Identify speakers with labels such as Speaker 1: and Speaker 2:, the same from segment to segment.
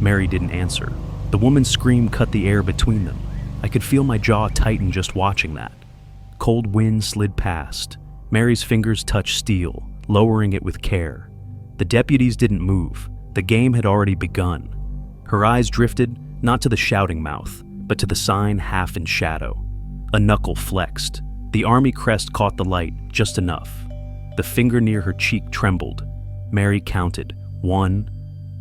Speaker 1: Mary didn't answer. The woman's scream cut the air between them. I could feel my jaw tighten just watching that. Cold wind slid past. Mary's fingers touched steel, lowering it with care. The deputies didn't move. The game had already begun. Her eyes drifted, not to the shouting mouth, but to the sign half in shadow. A knuckle flexed. The army crest caught the light, just enough. The finger near her cheek trembled. Mary counted. 1,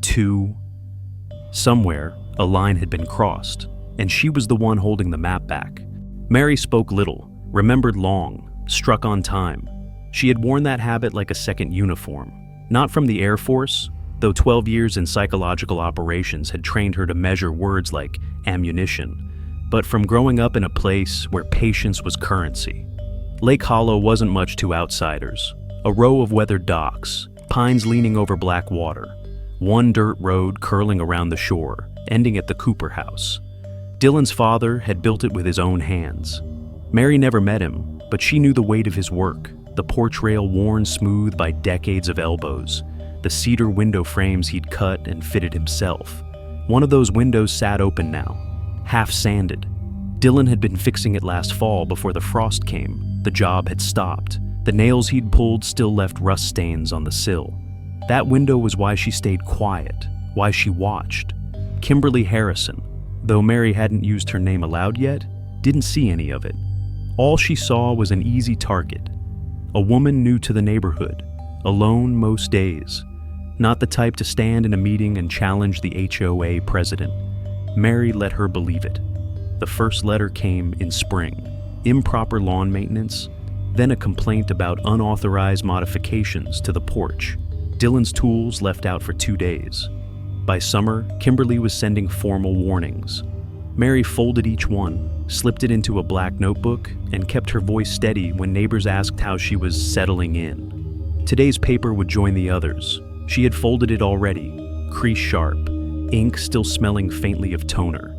Speaker 1: 2. Somewhere, a line had been crossed, and she was the one holding the map back. Mary spoke little, remembered long, struck on time. She had worn that habit like a second uniform. Not from the Air Force, though 12 years in psychological operations had trained her to measure words like ammunition, but from growing up in a place where patience was currency. Lake Hollow wasn't much to outsiders. A row of weathered docks, pines leaning over black water, one dirt road curling around the shore, ending at the Cooper house. Dylan's father had built it with his own hands. Mary never met him, but she knew the weight of his work, the porch rail worn smooth by decades of elbows, the cedar window frames he'd cut and fitted himself. One of those windows sat open now, half sanded. Dylan had been fixing it last fall before the frost came. The job had stopped. The nails he'd pulled still left rust stains on the sill. That window was why she stayed quiet, why she watched. Kimberly Harrison, though Mary hadn't used her name aloud yet, didn't see any of it. All she saw was an easy target. A woman new to the neighborhood, alone most days. Not the type to stand in a meeting and challenge the HOA president. Mary let her believe it. The first letter came in spring. Improper lawn maintenance, then a complaint about unauthorized modifications to the porch. Dylan's tools left out for 2 days. By summer, Kimberly was sending formal warnings. Mary folded each one, slipped it into a black notebook, and kept her voice steady when neighbors asked how she was settling in. Today's paper would join the others. She had folded it already, crease sharp, ink still smelling faintly of toner.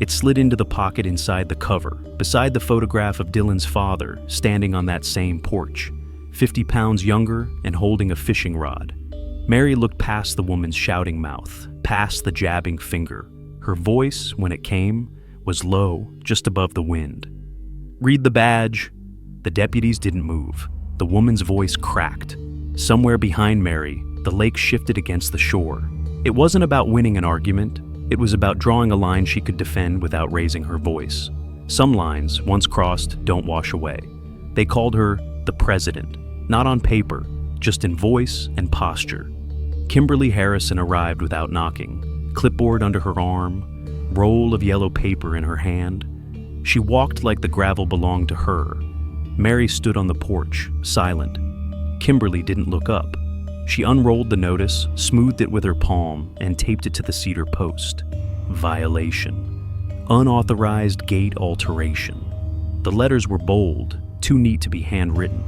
Speaker 1: It slid into the pocket inside the cover, beside the photograph of Dylan's father standing on that same porch, 50 pounds younger and holding a fishing rod. Mary looked past the woman's shouting mouth, past the jabbing finger. Her voice, when it came, was low, just above the wind. "Read the badge." The deputies didn't move. The woman's voice cracked. Somewhere behind Mary, the lake shifted against the shore. It wasn't about winning an argument. It was about drawing a line she could defend without raising her voice. Some lines, once crossed, don't wash away. They called her the president, not on paper, just in voice and posture. Kimberly Harrison arrived without knocking, clipboard under her arm, roll of yellow paper in her hand. She walked like the gravel belonged to her. Mary stood on the porch, silent. Kimberly didn't look up. She unrolled the notice, smoothed it with her palm, and taped it to the cedar post. Violation. Unauthorized gate alteration. The letters were bold, too neat to be handwritten.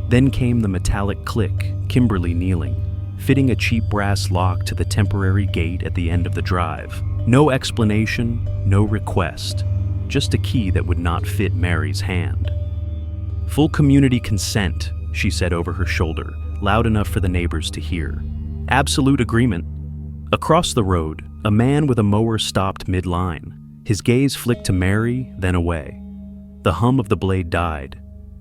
Speaker 1: Then came the metallic click, Kimberly kneeling, fitting a cheap brass lock to the temporary gate at the end of the drive. No explanation, no request, just a key that would not fit Mary's hand. "Full community consent," she said over her shoulder, loud enough for the neighbors to hear. "Absolute agreement." Across the road, a man with a mower stopped mid-line. His gaze flicked to Mary, then away. The hum of the blade died.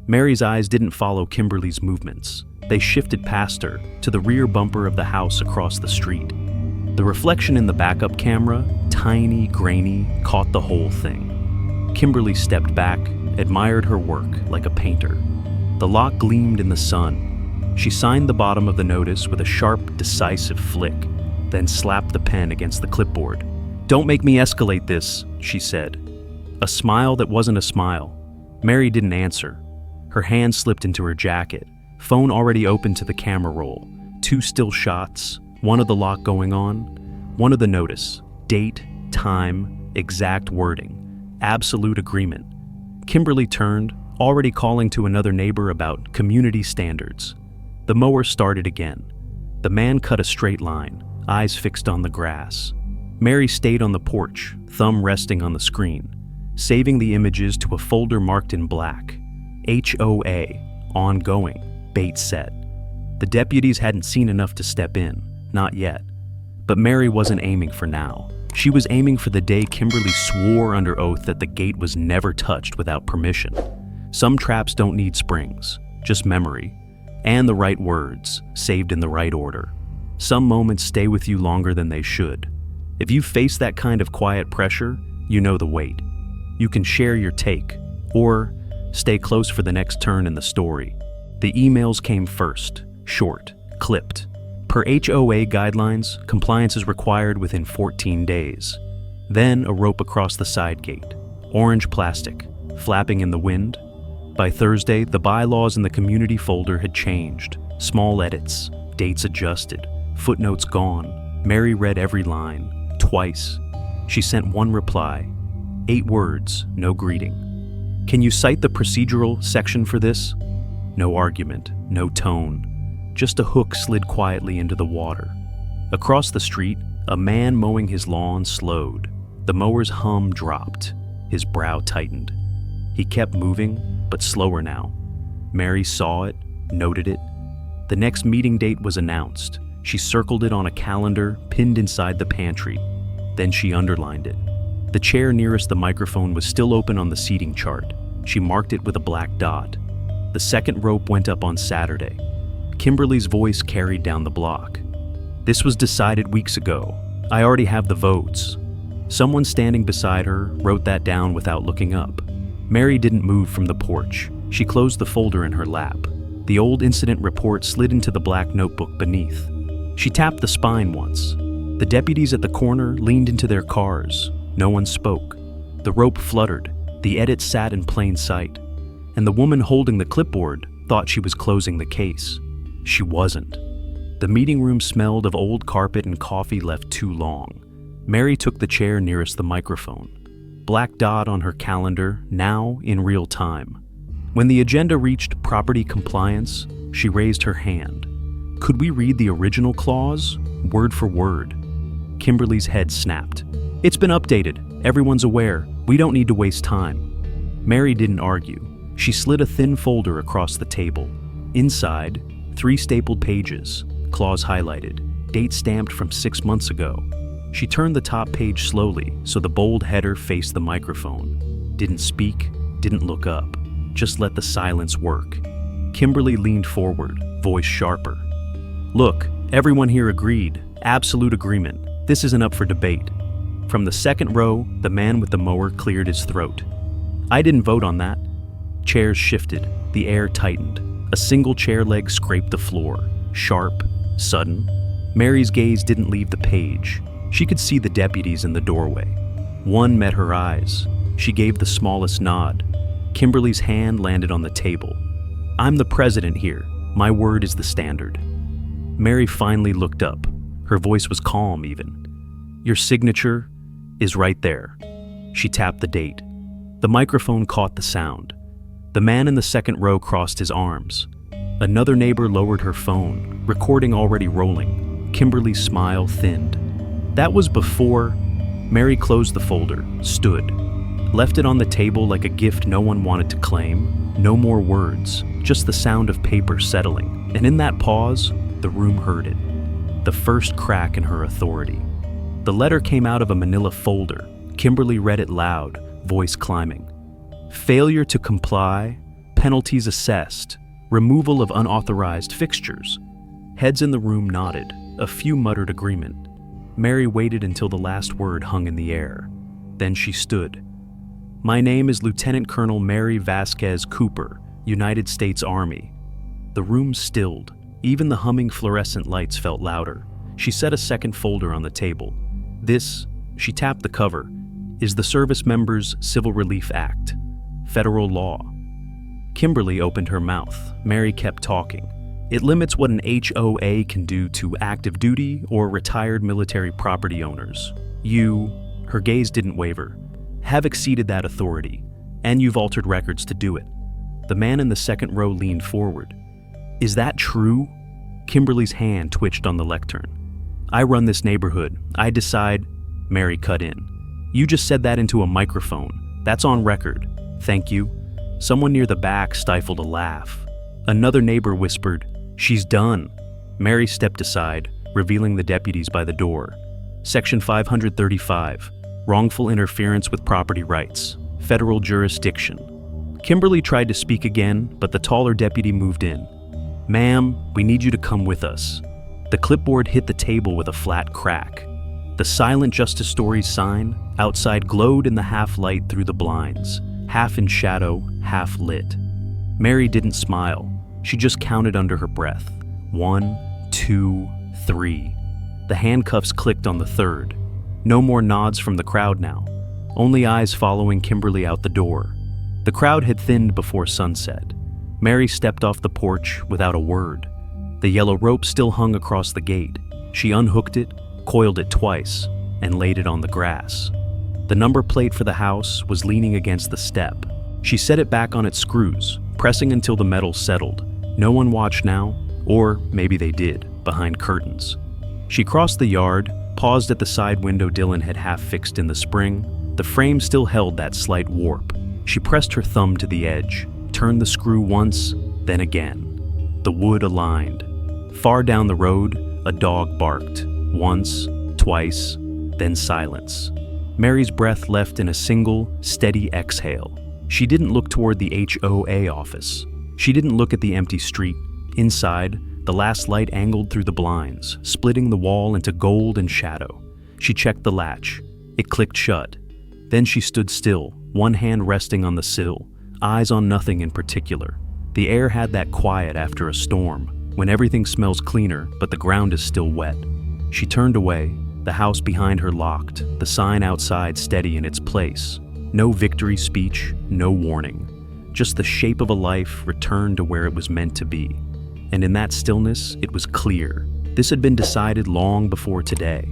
Speaker 1: Mary's eyes didn't follow Kimberly's movements. They shifted past her, to the rear bumper of the house across the street. The reflection in the backup camera, tiny, grainy, caught the whole thing. Kimberly stepped back, admired her work like a painter. The lock gleamed in the sun. She signed the bottom of the notice with a sharp, decisive flick, then slapped the pen against the clipboard. "Don't make me escalate this," she said. A smile that wasn't a smile. Mary didn't answer. Her hand slipped into her jacket, phone already open to the camera roll. 2 still shots, one of the lock going on, one of the notice, date, time, exact wording, absolute agreement. Kimberly turned, already calling to another neighbor about community standards. The mower started again. The man cut a straight line, eyes fixed on the grass. Mary stayed on the porch, thumb resting on the screen, saving the images to a folder marked in black. HOA, ongoing, bait set. The deputies hadn't seen enough to step in, not yet. But Mary wasn't aiming for now. She was aiming for the day Kimberly swore under oath that the gate was never touched without permission. Some traps don't need springs, just memory, and the right words, saved in the right order. Some moments stay with you longer than they should. If you face that kind of quiet pressure, you know the weight. You can share your take, or stay close for the next turn in the story. The emails came first, short, clipped. Per HOA guidelines, compliance is required within 14 days. Then a rope across the side gate, orange plastic, flapping in the wind. By Thursday, the bylaws in the community folder had changed. Small edits, dates adjusted, footnotes gone. Mary read every line, twice. She sent one reply, 8 words, no greeting. Can you cite the procedural section for this? No argument, no tone. Just a hook slid quietly into the water. Across the street, a man mowing his lawn slowed. The mower's hum dropped. His brow tightened. He kept moving, but slower now. Mary saw it, noted it. The next meeting date was announced. She circled it on a calendar pinned inside the pantry. Then she underlined it. The chair nearest the microphone was still open on the seating chart. She marked it with a black dot. The second rope went up on Saturday. Kimberly's voice carried down the block. This was decided weeks ago. I already have the votes. Someone standing beside her wrote that down without looking up. Mary didn't move from the porch. She closed the folder in her lap. The old incident report slid into the black notebook beneath. She tapped the spine once. The deputies at the corner leaned into their cars. No one spoke. The rope fluttered. The edit sat in plain sight. And the woman holding the clipboard thought she was closing the case. She wasn't. The meeting room smelled of old carpet and coffee left too long. Mary took the chair nearest the microphone. Black dot on her calendar, now in real time. When the agenda reached property compliance, she raised her hand. Could we read the original clause, word for word? Kimberly's head snapped. It's been updated. Everyone's aware. We don't need to waste time. Mary didn't argue. She slid a thin folder across the table. Inside, 3 stapled pages, clause highlighted, date stamped from 6 months ago. She turned the top page slowly so the bold header faced the microphone. Didn't speak, didn't look up, just let the silence work. Kimberly leaned forward, voice sharper. Look, everyone here agreed, absolute agreement. This isn't up for debate. From the second row, the man with the mower cleared his throat. I didn't vote on that. Chairs shifted, the air tightened. A single chair leg scraped the floor, sharp, sudden. Mary's gaze didn't leave the page. She could see the deputies in the doorway. One met her eyes. She gave the smallest nod. Kimberly's hand landed on the table. I'm the president here. My word is the standard. Mary finally looked up. Her voice was calm even. Your signature is right there. She tapped the date. The microphone caught the sound. The man in the second row crossed his arms. Another neighbor lowered her phone, recording already rolling. Kimberly's smile thinned. That was before. Mary closed the folder, stood, left it on the table like a gift no one wanted to claim. No more words, just the sound of paper settling. And in that pause, the room heard it. The first crack in her authority. The letter came out of a manila folder. Kimberly read it loud, voice climbing. Failure to comply, penalties assessed, removal of unauthorized fixtures. Heads in the room nodded, a few muttered agreement. Mary waited until the last word hung in the air. Then she stood. My name is Lieutenant Colonel Mary Vasquez Cooper, United States Army. The room stilled. Even the humming fluorescent lights felt louder. She set a second folder on the table. This, she tapped the cover, is the Service Members Civil Relief Act. Federal law. Kimberly opened her mouth. Mary kept talking. It limits what an HOA can do to active duty or retired military property owners. You, her gaze didn't waver, have exceeded that authority, and you've altered records to do it. The man in the second row leaned forward. Is that true? Kimberly's hand twitched on the lectern. I run this neighborhood. I decide. Mary cut in. You just said that into a microphone. That's on record. Thank you. Someone near the back stifled a laugh. Another neighbor whispered, She's done. Mary stepped aside, revealing the deputies by the door. Section 535, wrongful interference with property rights, federal jurisdiction. Kimberly tried to speak again, but the taller deputy moved in. "Ma'am, we need you to come with us." The clipboard hit the table with a flat crack. The silent Justice Stories sign outside glowed in the half-light through the blinds, half in shadow, half lit. Mary didn't smile. She just counted under her breath. 1, 2, 3. The handcuffs clicked on the third. No more nods from the crowd now. Only eyes following Kimberly out the door. The crowd had thinned before sunset. Mary stepped off the porch without a word. The yellow rope still hung across the gate. She unhooked it, coiled it twice, and laid it on the grass. The number plate for the house was leaning against the step. She set it back on its screws, pressing until the metal settled. No one watched now, or maybe they did, behind curtains. She crossed the yard, paused at the side window Dylan had half fixed in the spring. The frame still held that slight warp. She pressed her thumb to the edge, turned the screw once, then again. The wood aligned. Far down the road, a dog barked. Once, twice, then silence. Mary's breath left in a single, steady exhale. She didn't look toward the HOA office. She didn't look at the empty street. Inside, the last light angled through the blinds, splitting the wall into gold and shadow. She checked the latch. It clicked shut. Then she stood still, one hand resting on the sill, eyes on nothing in particular. The air had that quiet after a storm, when everything smells cleaner but the ground is still wet. She turned away, the house behind her locked, the sign outside steady in its place. No victory speech, no warning. Just the shape of a life returned to where it was meant to be. And in that stillness, it was clear. This had been decided long before today.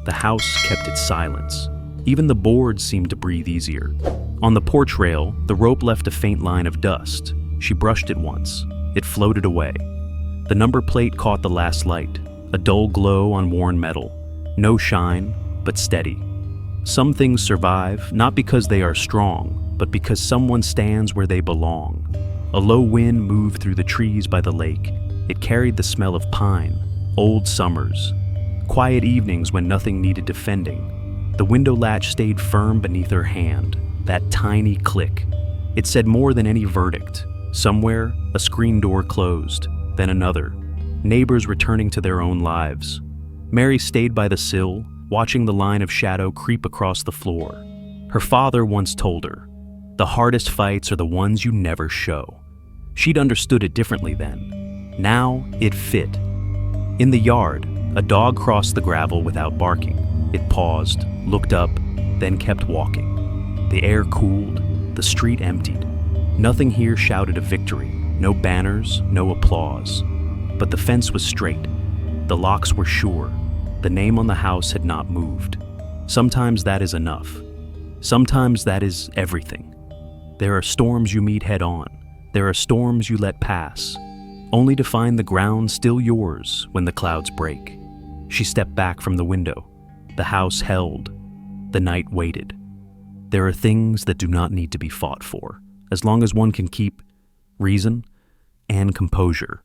Speaker 1: The house kept its silence. Even the boards seemed to breathe easier. On the porch rail, the rope left a faint line of dust. She brushed it once. It floated away. The number plate caught the last light, a dull glow on worn metal. No shine, but steady. Some things survive, not because they are strong, but because someone stands where they belong. A low wind moved through the trees by the lake. It carried the smell of pine, old summers, quiet evenings when nothing needed defending. The window latch stayed firm beneath her hand, that tiny click. It said more than any verdict. Somewhere, a screen door closed, then another. Neighbors returning to their own lives. Mary stayed by the sill, watching the line of shadow creep across the floor. Her father once told her, "The hardest fights are the ones you never show." She'd understood it differently then. Now, it fit. In the yard, a dog crossed the gravel without barking. It paused, looked up, then kept walking. The air cooled, the street emptied. Nothing here shouted a victory, no banners, no applause. But the fence was straight. The locks were sure. The name on the house had not moved. Sometimes that is enough. Sometimes that is everything. There are storms you meet head on. There are storms you let pass, only to find the ground still yours when the clouds break. She stepped back from the window. The house held. The night waited. There are things that do not need to be fought for, as long as one can keep reason and composure.